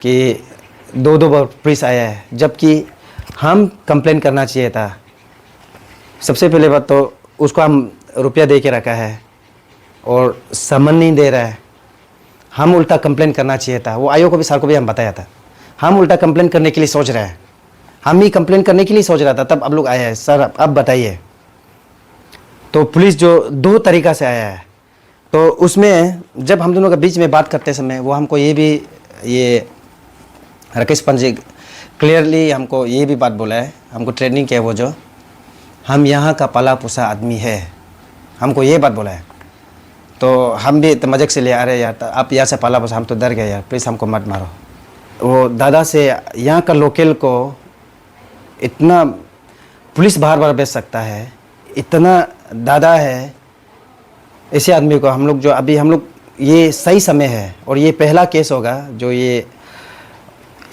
कि दो दो बार पुलिस आया है, जबकि हम कंप्लेन करना चाहिए था। सबसे पहले बात तो उसको हम रुपया दे के रखा है और समन नहीं दे रहा है। हम उल्टा कंप्लेन करना चाहिए था। वो आयोग को भी, सर को भी हम बताया था। हम उल्टा कंप्लेन करने के लिए सोच रहे हैं। हम ही कंप्लेन करने के लिए सोच रहा था, तब अब लोग आए हैं। सर अब बताइए। तो पुलिस जो दो तरीक़ा से आया है, तो उसमें जब हम दोनों के बीच में बात करते समय वो हमको ये राकेश पंजे क्लियरली हमको ये भी बात बोला है, हमको ट्रेनिंग किया वो जो, हम यहाँ का पाला पोसा आदमी है, हमको ये बात बोला है। तो हम भी मजाक से ले आ रहे हैं, यार आप यहाँ से पाला पोसा, हम तो डर गए यार, प्लीज़ हमको मत मारो। वो दादा से यहाँ का लोकल को इतना पुलिस बार बार बेच सकता है, इतना दादा है। ऐसे आदमी को हम लोग जो अभी हम लोग ये सही समय है और ये पहला केस होगा जो ये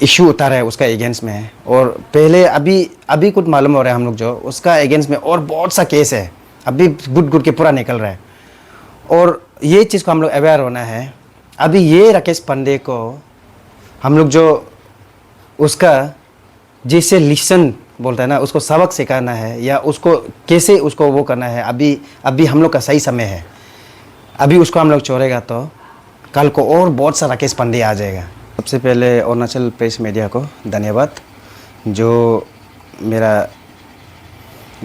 इशू उतारा है उसका एगेंस्ट में है। और पहले अभी कुछ मालूम हो रहा है हम लोग जो उसका एगेंस्ट में और बहुत सा केस है, अभी गुट के पूरा निकल रहा है। और ये चीज़ को हम लोग अवेयर होना है। अभी ये राकेश पांडे को हम लोग जो उसका जैसे लिसन बोलता है ना, उसको सबक सिखाना है या उसको कैसे उसको वो करना है, अभी हम लोग का सही समय है। अभी उसको हम लोग छोड़ेगा तो कल को और बहुत सा राकेश पांडे आ जाएगा। सबसे पहले अरुणाचल प्रेस मीडिया को धन्यवाद, जो मेरा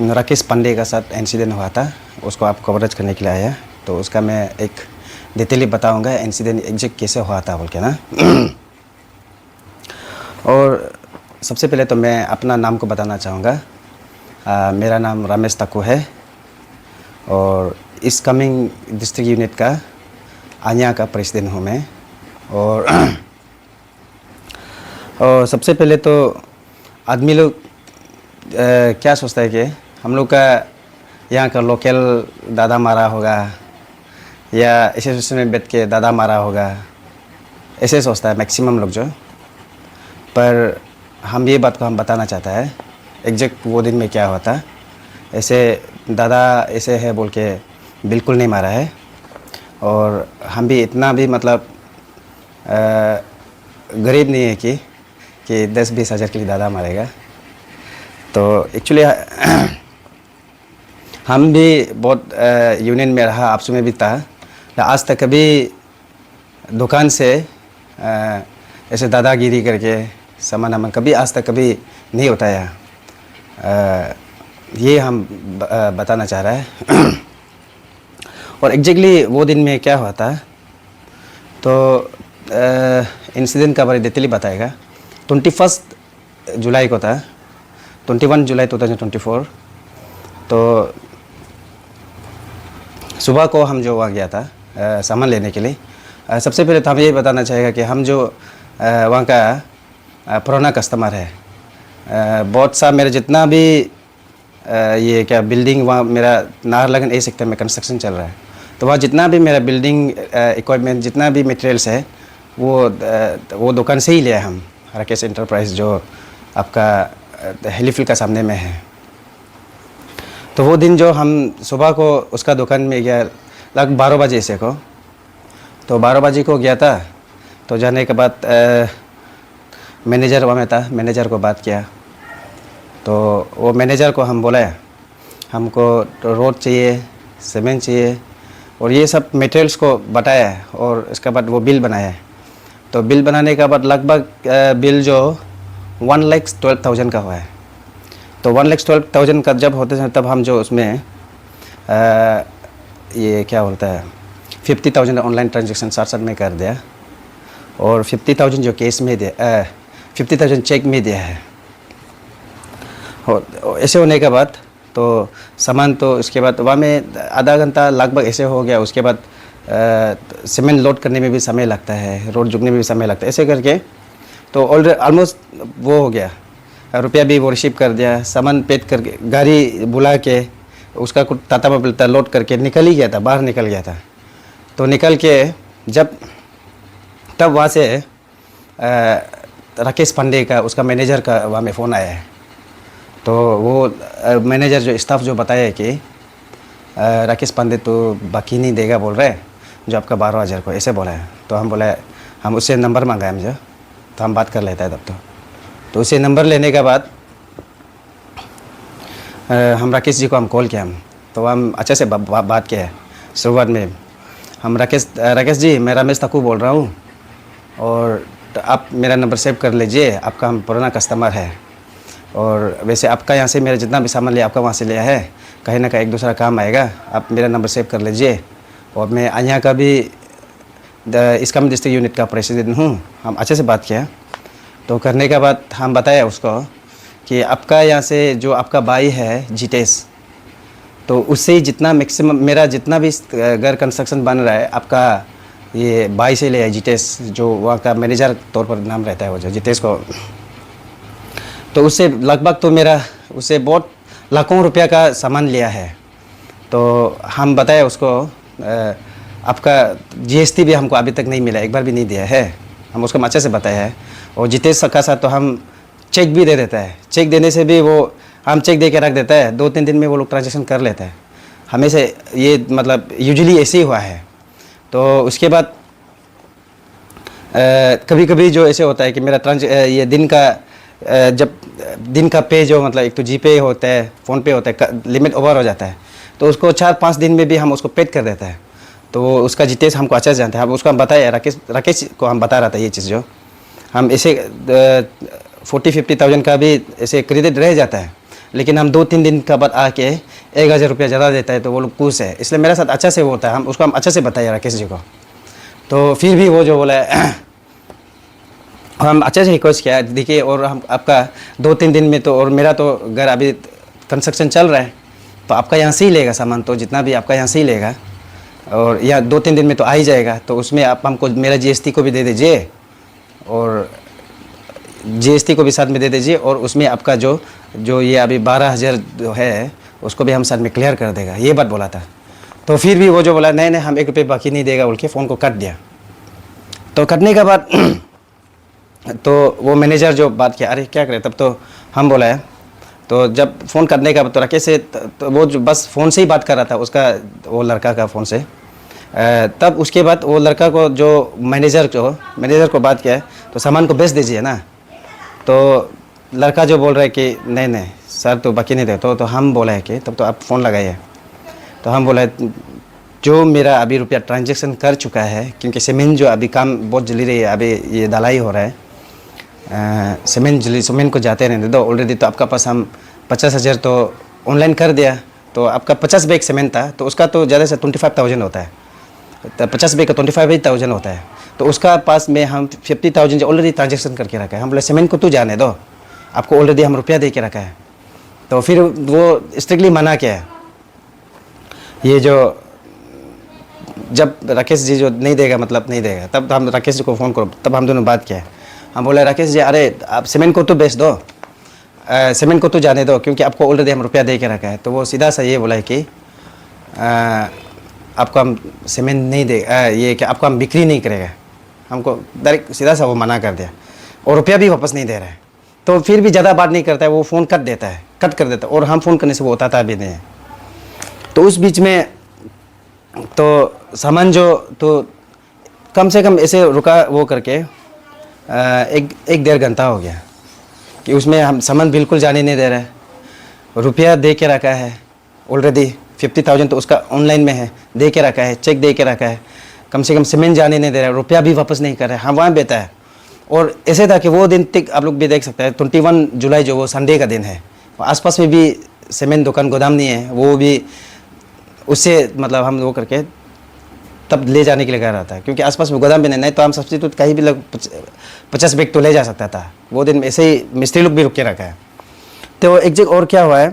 राकेश पांडे का साथ इंसिडेंट हुआ था उसको आप कवरेज करने के लिए आया। तो उसका मैं एक डिटेली बताऊंगा इंसिडेंट एग्जैक्ट कैसे हुआ था बोल के ना। और सबसे पहले तो मैं अपना नाम को बताना चाहूँगा। मेरा नाम रमेश तकू है और इस कमिंग डिस्ट्रिक्ट यूनिट का आन्या का प्रेसिडेंट हूँ मैं। और सबसे पहले तो आदमी लोग क्या सोचता है कि हम लोग का यहाँ का लोकल दादा मारा होगा या एसोसिएशन में बैठ के दादा मारा होगा, ऐसे सोचता है मैक्सिमम लोग जो। पर हम ये बात को हम बताना चाहता है एग्जैक्ट वो दिन में क्या हुआ था। ऐसे दादा ऐसे है बोल के बिल्कुल नहीं मारा है। और हम भी इतना भी मतलब गरीब नहीं है कि 10-20 हज़ार के लिए दादा मारेगा। तो एक्चुअली हम भी बहुत यूनियन में रहा, आपसू में भी था। आज तक कभी दुकान से ऐसे दादागिरी करके सामान कभी आज तक कभी नहीं होता है। ये हम बताना चाह रहा है। और एग्जैक्टली वो दिन में क्या हुआ था तो इंसिडेंट का बारे डिटेली बताएगा। 21 जुलाई को था, 21 जुलाई 2024। तो सुबह को हम जो वहाँ गया था सामान लेने के लिए। सबसे पहले तो हम ये बताना चाहेगा कि हम जो वहाँ का पुराना कस्टमर है। बहुत सा मेरा जितना भी ये क्या बिल्डिंग वहाँ मेरा नाहरलगुन ए सेक्टर में कंस्ट्रक्शन चल रहा है, तो वहाँ जितना भी मेरा बिल्डिंग इक्विपमेंट जितना भी मटेरियल्स है वो दुकान से ही लिया है हम। राकेश एंटरप्राइज जो आपका हेलीफील्ड का सामने में है। तो वो दिन जो हम सुबह को उसका दुकान में गया लगभग 12 बजे से को, तो 12 बजे को गया था। तो जाने के बाद मैनेजर वहाँ में था, मैनेजर को बात किया। तो वो मैनेजर को हम बोला हमको रोड चाहिए, सीमेंट चाहिए और ये सब मटेरियल्स को बताया है। और इसके बाद वो बिल बनाया है। तो बिल बनाने के बाद लगभग बिल जो 1,12,000 का हुआ है। तो 1,12,000 का जब होते हैं तब हम जो उसमें ये क्या बोलता है 50,000 ऑनलाइन ट्रांजेक्शन साथ में कर दिया और 50,000 जो केस में दिया 50,000 चेक में दिया है। और ऐसे होने के बाद तो सामान तो उसके बाद वहाँ में आधा घंटा लगभग ऐसे हो गया। उसके बाद सीमेंट लोड करने में भी समय लगता है, रोड जुगने में भी समय लगता है। ऐसे करके तो ऑलमोस्ट वो हो गया, रुपया भी वो रिसीव कर दिया, सामान पैक करके गाड़ी बुला के उसका कुछ टाटा मोबाइल लोड करके निकल ही गया था, बाहर निकल गया था। तो निकल के तब वहाँ से राकेश पांडे का उसका मैनेजर का वहाँ में फ़ोन आया है। तो वो मैनेजर जो स्टाफ जो बताया कि राकेश पांडे तो बाकी नहीं देगा बोल रहे हैं जो आपका 12,000 को, ऐसे बोला है। तो हम बोला हम उससे नंबर मांगा है मुझे। तो हम बात कर लेते हैं तब तो उसे नंबर लेने के बाद हम राकेश जी को हम कॉल किया, तो हम अच्छे से बात किया। शुरुआत में हम राकेश जी, मैं रमेश ठाकुर बोल रहा हूँ, और आप मेरा नंबर सेव कर लीजिए, आपका हम पुराना कस्टमर है, और वैसे आपका यहाँ से मेरा जितना भी सामान लिया आपका वहाँ से लिया है, कहीं ना कहीं एक दूसरा काम आएगा, आप मेरा नंबर सेव कर लीजिए। और मैं यहाँ का भी इसकाम डिस्ट्रिक्ट यूनिट का प्रेसिडेंट हूँ। हम अच्छे से बात किया, तो करने के बाद हम बताया उसको कि आपका यहाँ से जो आपका भाई है जितेश, तो उससे जितना मैक्सिमम मेरा जितना भी घर कंस्ट्रक्शन बन रहा है, आपका ये भाई से लिया है जितेश, जो वहाँ का मैनेजर तौर पर नाम रहता है वो जो जितेश को, तो उससे लगभग तो मेरा उससे बहुत लाखों रुपया का सामान लिया है। तो हम बताया उसको आपका जीएसटी भी हमको अभी तक नहीं मिला, एक बार भी नहीं दिया है, हम उसको अच्छे से बताया है। और जितेश का साथ तो हम चेक भी दे देता है, चेक देने से भी वो हम चेक दे के रख देता है, 2-3 दिन में वो लोग ट्रांजेक्शन कर लेते हैं। हमेशा ये मतलब यूजुअली ऐसे ही हुआ है। तो उसके बाद कभी कभी जो ऐसे होता है कि मेरा ये दिन का जब दिन का पे जो मतलब एक तो जीपे होता है, फ़ोनपे होता है, लिमिट ओवर हो जाता है, तो उसको 4-5 दिन में भी हम उसको पेड कर देता है। तो उसका जितेश हमको अच्छा से जानता है, हम उसको हम बताया, राकेश को हम बता रहा था ये चीज़, जो हम ऐसे 40-50,000 का भी ऐसे क्रेडिट रह जाता है, लेकिन हम 2-3 दिन का बाद आके 1,000 रुपया ज़्यादा देता है, तो वो लोग खुश है। इसलिए मेरे साथ अच्छा से वो होता है, हम उसको हम अच्छे से बताया राकेश जी को। तो फिर भी वो जो बोला है हम अच्छे से रिक्वेस्ट किया, देखिए, और हम आपका 2-3 दिन में तो, और मेरा तो घर अभी कंस्ट्रक्शन चल रहा है, तो आपका यहाँ से ही लेगा सामान, तो जितना भी आपका यहाँ से ही लेगा, और या 2-3 दिन में तो आ ही जाएगा, तो उसमें आप हमको मेरा जीएसटी को भी दे दीजिए, और जीएसटी को भी साथ में दे दीजिए, और उसमें आपका जो ये अभी 12,000 जो है उसको भी हम साथ में क्लियर कर देगा, ये बात बोला था। तो फिर भी वो जो बोला नहीं हम 1 रुपये बाकी नहीं देगा बोल के फ़ोन को काट दिया। तो कटने के बाद तो वो मैनेजर जो बात किया, अरे क्या करें, तब तो हम बोला है, तो जब फ़ोन करने का तो राकेश से तो वो जो बस फ़ोन से ही बात कर रहा था उसका, वो लड़का का फ़ोन से। तब उसके बाद वो लड़का को जो मैनेजर को बात किया है, तो सामान को बेच दीजिए ना। तो लड़का जो बोल रहा है कि नहीं सर, तो बाकी नहीं दे, तो हम बोला है कि तब तो आप फ़ोन लगाइए। तो हम बोला जो मेरा अभी रुपया ट्रांजेक्शन कर चुका है, क्योंकि सीमेंट जो अभी काम बहुत जल्दी रही है, अभी ये ढलाई हो रहा है, सीमेंट को जाते रहने दो। ऑलरेडी तो आपका पास हम 50,000 तो ऑनलाइन कर दिया, तो आपका 50 बैग सीमेंट था, तो उसका तो ज़्यादा से 25,000 होता है, तो 50 बैग का 25,000 होता है, तो उसका पास में हम 50,000 ऑलरेडी ट्रांजेक्शन करके रखा है। हम बोले सीमेंट को तो जाने दो, आपको ऑलरेडी हम रुपया दे के रखा है। तो फिर वो स्ट्रिक्टली मना किया है, ये जो जब राकेश जी जो नहीं देगा मतलब नहीं देगा, तब हम राकेश जी को फ़ोन करो, तब हम दोनों बात किया है। हम बोले राकेश जी, अरे आप सीमेंट को तो बेच दो, सीमेंट को तो जाने दो, क्योंकि आपको ऑलरेडी हम रुपया दे के रखा है। तो वो सीधा सा ये बोला है कि आपको हम सीमेंट नहीं दे, ये कि आपको हम बिक्री नहीं करेगा। हमको डायरेक्ट सीधा सा वो मना कर दिया, और रुपया भी वापस नहीं दे रहा है। तो फिर भी ज़्यादा बात नहीं करता है, वो फ़ोन कट कर देता है, और हम फ़ोन करने से वो उठाता भी नहीं है। तो उस बीच में तो सामान जो तो कम से कम ऐसे रुका वो करके 1-1.5 घंटा हो गया कि उसमें हम सामान बिल्कुल जाने नहीं दे रहे हैं। रुपया दे के रखा है ऑलरेडी 50,000, तो उसका ऑनलाइन में है, दे के रखा है, चेक दे के रखा है, कम से कम सीमेंट जाने नहीं दे रहा है, रुपया भी वापस नहीं कर रहा है, हम वहाँ बेटा है। और ऐसे था कि वो दिन तक आप लोग भी देख सकते हैं, 21 जुलाई जो वो संडे का दिन है, आसपास में भी सीमेंट दुकान गोदाम नहीं है, वो भी उससे मतलब हम वो करके तब ले जाने के लिए कह रहा था, क्योंकि आसपास में गोदाम भी नहीं तो हम सब्सिट्यूट कहीं भी लग 50 बैग तो ले जा सकता था। वो दिन ऐसे ही मिस्त्री लोग भी रुक के रखा है। तो एक जगह और क्या हुआ है,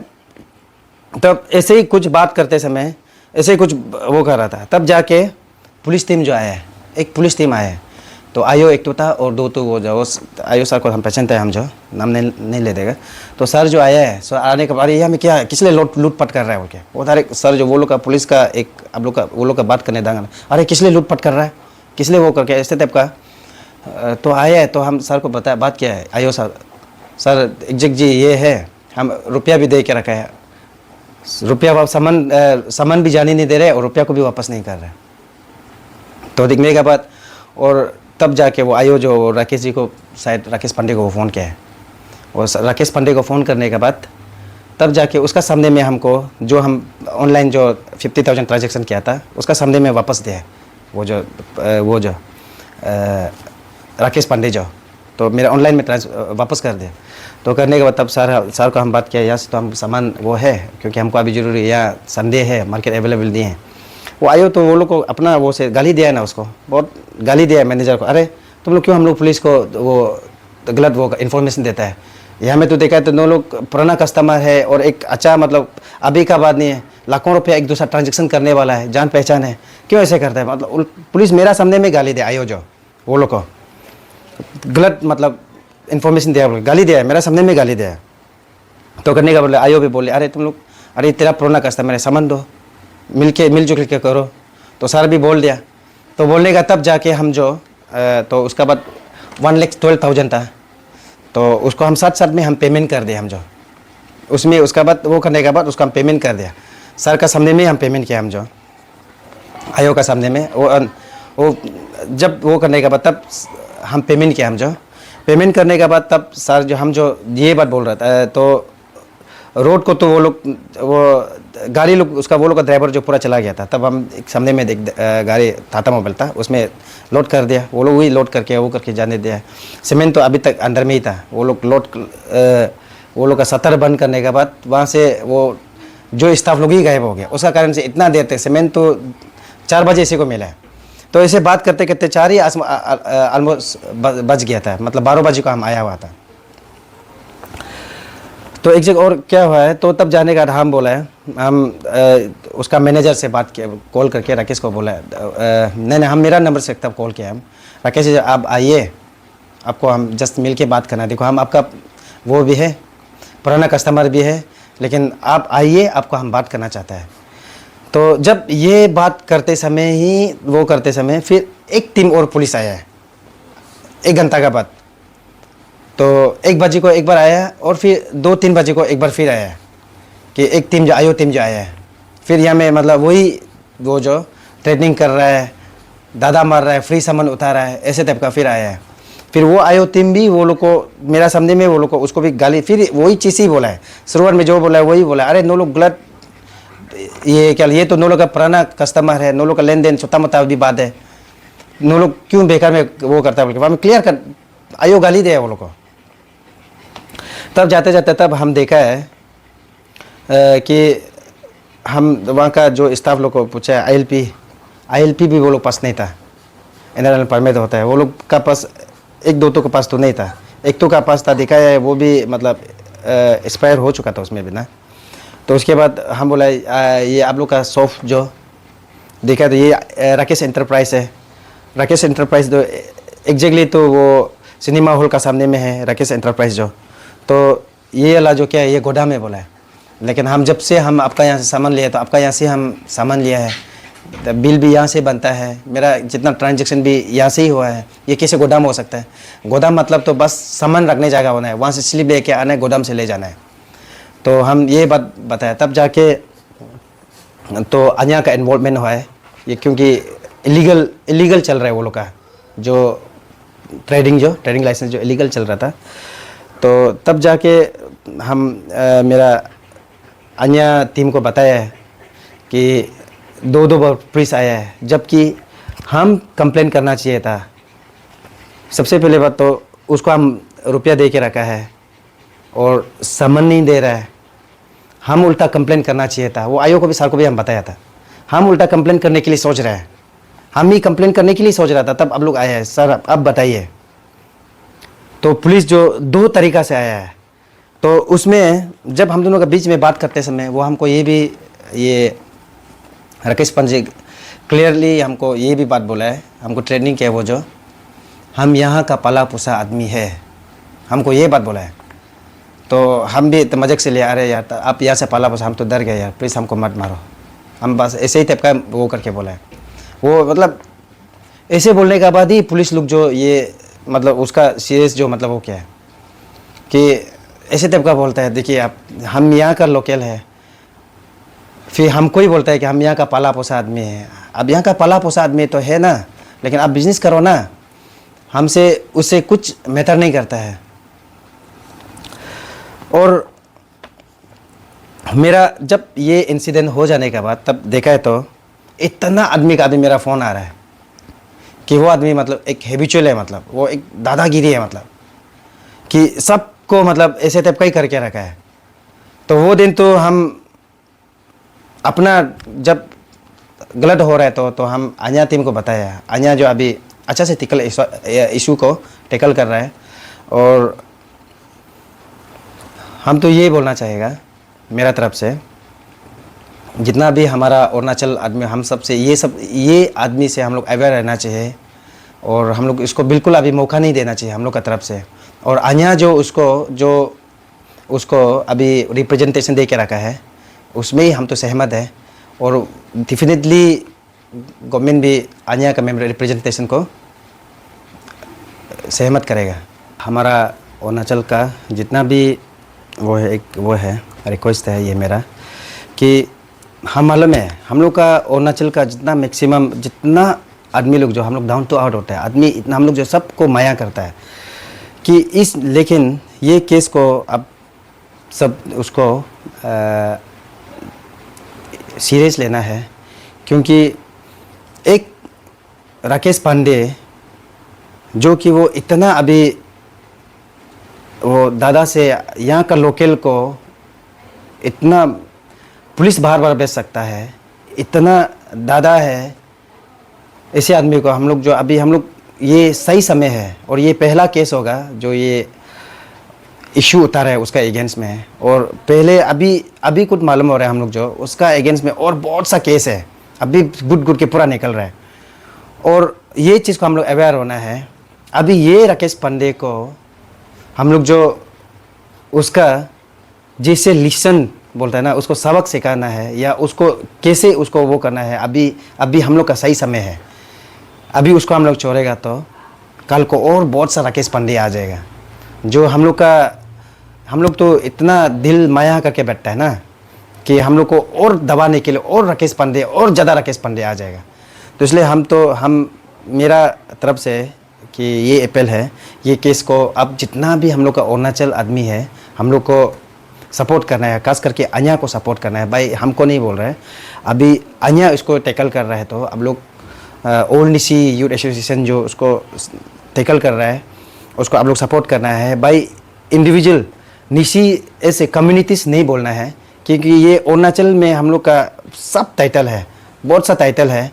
तब ऐसे ही कुछ बात करते समय ऐसे ही कुछ वो कर रहा था, तब जाके पुलिस टीम जो आया है, एक पुलिस टीम आया है, तो आयो एक तो था और 2 तो वो जो आयो सर को हम पहचानते हैं, हम जो नाम नहीं ले देगा। तो सर जो आया है, सर आने के बाद यहाँ में क्या किस लिए लूटपाट कर रहा है बोल के, वो तारे सर जो वो लोग का पुलिस का एक आप लोग का वो लोग का बात करने दांगा, अरे किस लिए लूटपाट कर रहा है, किस लिए वो करके ऐसे टाइप का। तो आया है, तो हम सर को बताया, बात किया है, आयो सर एग्जैक्ट जी ये है, हम रुपया भी दे के रखा है, रुपया सामान भी जाने नहीं दे रहे और रुपया को भी वापस नहीं कर रहे। तो देखने के बाद और तब जाके वो आयो जो राकेश जी को, शायद राकेश पांडे को वो फ़ोन किया है। और राकेश पांडे को फ़ोन करने के बाद तब जाके उसका सामने में हमको जो हम ऑनलाइन जो 50,000 ट्रांजेक्शन किया था उसका सामने में वापस दिया है वो जो राकेश पांडे जो, तो मेरा ऑनलाइन में वापस कर दिया। तो करने के बाद तब सर को हम बात किया, यहाँ से तो हम सामान वो है क्योंकि हमको अभी ज़रूरी या संडे है, मार्केट अवेलेबल नहीं है। वो आयो तो वो लोग को अपना वो से गाली दिया है ना, उसको बहुत गाली दिया है मैनेजर को, अरे तुम लोग क्यों हम लोग पुलिस को वो गलत वो इन्फॉर्मेशन देता है। यहाँ में तो देखा है तो 9 लोग पुराना कस्टमर है और एक अच्छा मतलब अभी का बात नहीं है, लाखों रुपया एक दूसरा ट्रांजेक्शन करने वाला है, जान पहचान है, क्यों ऐसे करता है। मतलब पुलिस मेरा सामने में गाली दे आयो जो वो लोग को गलत मतलब इन्फॉर्मेशन दिया, गाली दिया है, मेरा सामने में गाली दिया है। तो करने का बोले आयो भी बोले, अरे तुम लोग, अरे तेरा पुराना कस्टमर है, सामान दो, मिलजुल के करो। तो सर भी बोल दिया। तो बोलने का तब जाके हम जो तो उसका बाद 1,12,000 था, तो उसको हम साथ में हम पेमेंट कर दिया हम जो उसमें। उसका बाद वो करने के बाद उसको हम पेमेंट कर दिया, सर का सामने में हम पेमेंट किया हम जो आयो का सामने में। वो जब वो करने के बाद तब हम पेमेंट किया हम जो पेमेंट करने के बाद तब सर जो हम जो ये बात बोल रहा था, तो रोड को तो वो लोग वो गाड़ी लोग उसका वो लोग का ड्राइवर जो पूरा चला गया था, तब हम एक सामने में देख गाड़ी टाटा मोबाइल था उसमें लोड कर दिया, वो लोग वही लोड करके वो करके जाने दिया। सीमेंट तो अभी तक अंदर में ही था, वो लोग वो लोग का शटर बंद करने के बाद वहाँ से वो जो स्टाफ लोग ही गायब हो गया, उसका कारण से इतना देर तक सीमेंट तो 4 बजे इसी को मिला है। तो ऐसे बात करते करते 4 ही ऑलमोस्ट बज गया था, मतलब 12 बजे को हम आया हुआ था। तो एक जगह और क्या हुआ है, तो तब जाने का हम बोला है, हम उसका मैनेजर से बात किया, कॉल करके राकेश को बोला नहीं हम मेरा नंबर से तब कॉल किया हम, राकेश जी आप आइए, आपको हम जस्ट मिल के बात करना, देखो हम आपका वो भी है, पुराना कस्टमर भी है, लेकिन आप आइए, आपको हम बात करना चाहता है। तो जब ये बात करते समय ही वो करते समय फिर एक टीम और पुलिस आया है 1 घंटा का बाद। तो 1 बजे को एक बार आया और फिर 2-3 बजे को एक बार फिर आया कि एक टीम जो आया है। फिर यहाँ में मतलब वही वो जो ट्रेनिंग कर रहा है, दादा मार रहा है, फ्री सामान उठा रहा है, ऐसे टाइप का फिर आया है। फिर वो आयो टीम भी वो लोग को मेरा सामने में वो लोग को उसको भी गाली, फिर वही चीज़ ही बोला है, शुरुआत में जो बोला है वही बोला है, अरे 9 लोग गलत, ये तो 9 लोग का पुराना कस्टमर है, 9 लोग का लेन देन छोटा मोटा भी बात है, 9 लोग क्यों बेकार में वो करता है बोल के वहाँ में क्लियर कर आयो गाली दिया वो लोग को। तब जाते जाते तब हम देखा है कि हम वहाँ का जो स्टाफ लोग को पूछा, ILP भी वो लोग पास नहीं था, एनआरएल परमिट होता है, वो लोग का पास 1-2 तो के पास तो नहीं था, 1 तो का पास था, देखा है वो भी मतलब एक्सपायर हो चुका था उसमें भी ना। तो उसके बाद हम बोला ये आप लोग का शॉप जो देखा तो ये राकेश एंटरप्राइज है, राकेश एंटरप्राइज तो एग्जैक्टली तो वो सिनेमा हॉल का सामने में है राकेश एंटरप्राइज जो। तो ये वाला जो क्या है ये गोदाम में बोला है, लेकिन हम जब से हम आपका यहाँ से सामान लिया तो आपका यहाँ से हम सामान लिया है, तो बिल भी यहाँ से बनता है, मेरा जितना ट्रांजैक्शन भी यहाँ से ही हुआ है, ये कैसे गोदाम हो सकता है। गोदाम मतलब तो बस सामान रखने जगह होना है, वहाँ से स्लिप लेके आना है, गोदाम से ले जाना है। तो हम ये बात बताया, तब जाके तो अन्य का इन्वॉल्वमेंट हुआ है ये, क्योंकि इलीगल चल रहा है वो लोग का जो ट्रेडिंग लाइसेंस जो इलीगल चल रहा था। तो तब जाके हम मेरा अन्य टीम को बताया है कि 2 बार पुलिस आया है, जबकि हम कंप्लेन करना चाहिए था। सबसे पहले बात तो उसको हम रुपया दे के रखा है और सामान नहीं दे रहा है, हम उल्टा कंप्लेन करना चाहिए था। वो आयो को भी, सर को भी हम बताया था, हम उल्टा कंप्लेन करने के लिए सोच रहे हैं, हम ही कंप्लेन करने के लिए सोच रहा था। तब अब लोग आए हैं, सर अब बताइए। तो पुलिस जो 2 तरीक़ा से आया है, तो उसमें जब हम दोनों के बीच में बात करते समय वो हमको ये राकेश पंजे क्लियरली हमको ये भी बात बोला है, हमको ट्रेनिंग किया वो जो हम यहाँ का पाला पोसा आदमी है, हमको ये बात बोला है। तो हम भी मजाक से ले आ रहे यार, आप यहाँ से पाला पोसा, हम तो डर गए यार, प्लीज़ हमको मत मारो, हम बस ऐसे ही टाइप का वो करके बोला है। वो मतलब ऐसे बोलने के बाद ही पुलिस लोग जो ये मतलब उसका सीरियस जो मतलब वो क्या है कि ऐसे टाइप का बोलता है, देखिए आप, हम यहाँ का लोकल है, फिर हमको ही बोलता है कि हम यहाँ का पाला पोसा आदमी है। अब यहाँ का पाला पोसा आदमी तो है ना, लेकिन आप बिजनेस करो ना, हमसे उससे कुछ मैटर नहीं करता है। और मेरा जब ये इंसिडेंट हो जाने के बाद तब देखा है तो इतना आदमी का मेरा फ़ोन आ रहा है कि वो आदमी मतलब एक हैबिचुअल है, मतलब वो एक दादागिरी है, मतलब कि सबको मतलब ऐसे टाइप का ही करके रखा है। तो वो दिन तो हम अपना जब गलत हो रहा है तो हम अन्या टीम को बताया। अन्या जो अभी अच्छा से इशू को टेकल कर रहा है। और हम तो ये बोलना चाहेगा मेरा तरफ से, जितना भी हमारा अरुणाचल आदमी, हम सब से ये आदमी से हम लोग अवेयर रहना चाहिए। और हम लोग इसको बिल्कुल अभी मौका नहीं देना चाहिए हम लोग का तरफ से। और अन्या जो उसको अभी रिप्रेजेंटेशन दे के रखा है, उसमें ही हम तो सहमत है। और डेफिनेटली गवर्नमेंट भी अन्या का मेंबर रिप्रेजेंटेशन को सहमत करेगा। हमारा अरुणाचल का जितना भी वो है रिक्वेस्ट है ये मेरा, कि हम मालूम है हम लोग का अरुणाचल का जितना मैक्सिमम जितना आदमी लोग जो हम लोग डाउन टू आउट होता है आदमी, इतना हम लोग जो सबको माया करता है कि लेकिन ये केस को अब सब उसको सीरियस लेना है। क्योंकि एक राकेश पांडे जो कि वो इतना अभी वो दादा से यहाँ का लोकल को इतना पुलिस बार बार भेज सकता है, इतना दादा है, ऐसे आदमी को हम लोग जो अभी हम लोग ये सही समय है। और ये पहला केस होगा जो ये इशू उतारा है उसका एगेंस्ट में है। और पहले अभी कुछ मालूम हो रहा है हम लोग जो उसका एगेंस्ट में और बहुत सा केस है अभी गुड के पूरा निकल रहा है। और ये चीज़ को हम लोग अवेयर होना है। अभी ये राकेश पांडे को हम लोग जो उसका जैसे लिसन बोलता है ना, उसको सबक सिखाना है या उसको कैसे उसको वो करना है, अभी हम लोग का सही समय है। अभी उसको हम लोग छोड़ेगा तो कल को और बहुत सा राकेश पांडे आ जाएगा जो हम लोग तो इतना दिल माया करके बैठता है ना कि हम लोग को और दबाने के लिए और राकेश पांडे और ज़्यादा राकेश पांडे आ जाएगा। तो इसलिए हम मेरा तरफ से कि ये अपील है, ये केस को अब जितना भी हम लोग का अरुणाचल आदमी है हम लोग को सपोर्ट करना है, खास करके अन्या को सपोर्ट करना है। भाई हमको नहीं बोल रहे हैं, अभी अन्या इसको टैकल कर रहा है तो अब लोग ओल्ड निशी यूथ एसोसिएशन जो उसको टैकल कर रहा है उसको आप लोग सपोर्ट करना है। भाई इंडिविजुअल निशी ऐसे कम्युनिटीज़ नहीं बोलना है, क्योंकि ये अरुणाचल में हम लोग का सब टाइटल है, बहुत सा टाइटल है।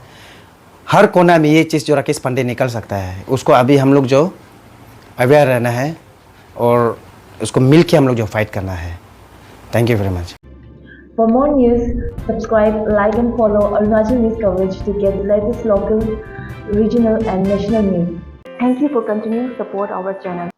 हर कोना में ये चीज़ जो राकेश पांडे निकल सकता है उसको अभी हम लोग जो अवेयर रहना है और उसको मिल के हम लोग जो फाइट करना है। Thank you very much. For more news, subscribe, like and follow Arunachal News coverage to get the latest local, regional and national news. Thank you for continuing to support our channel.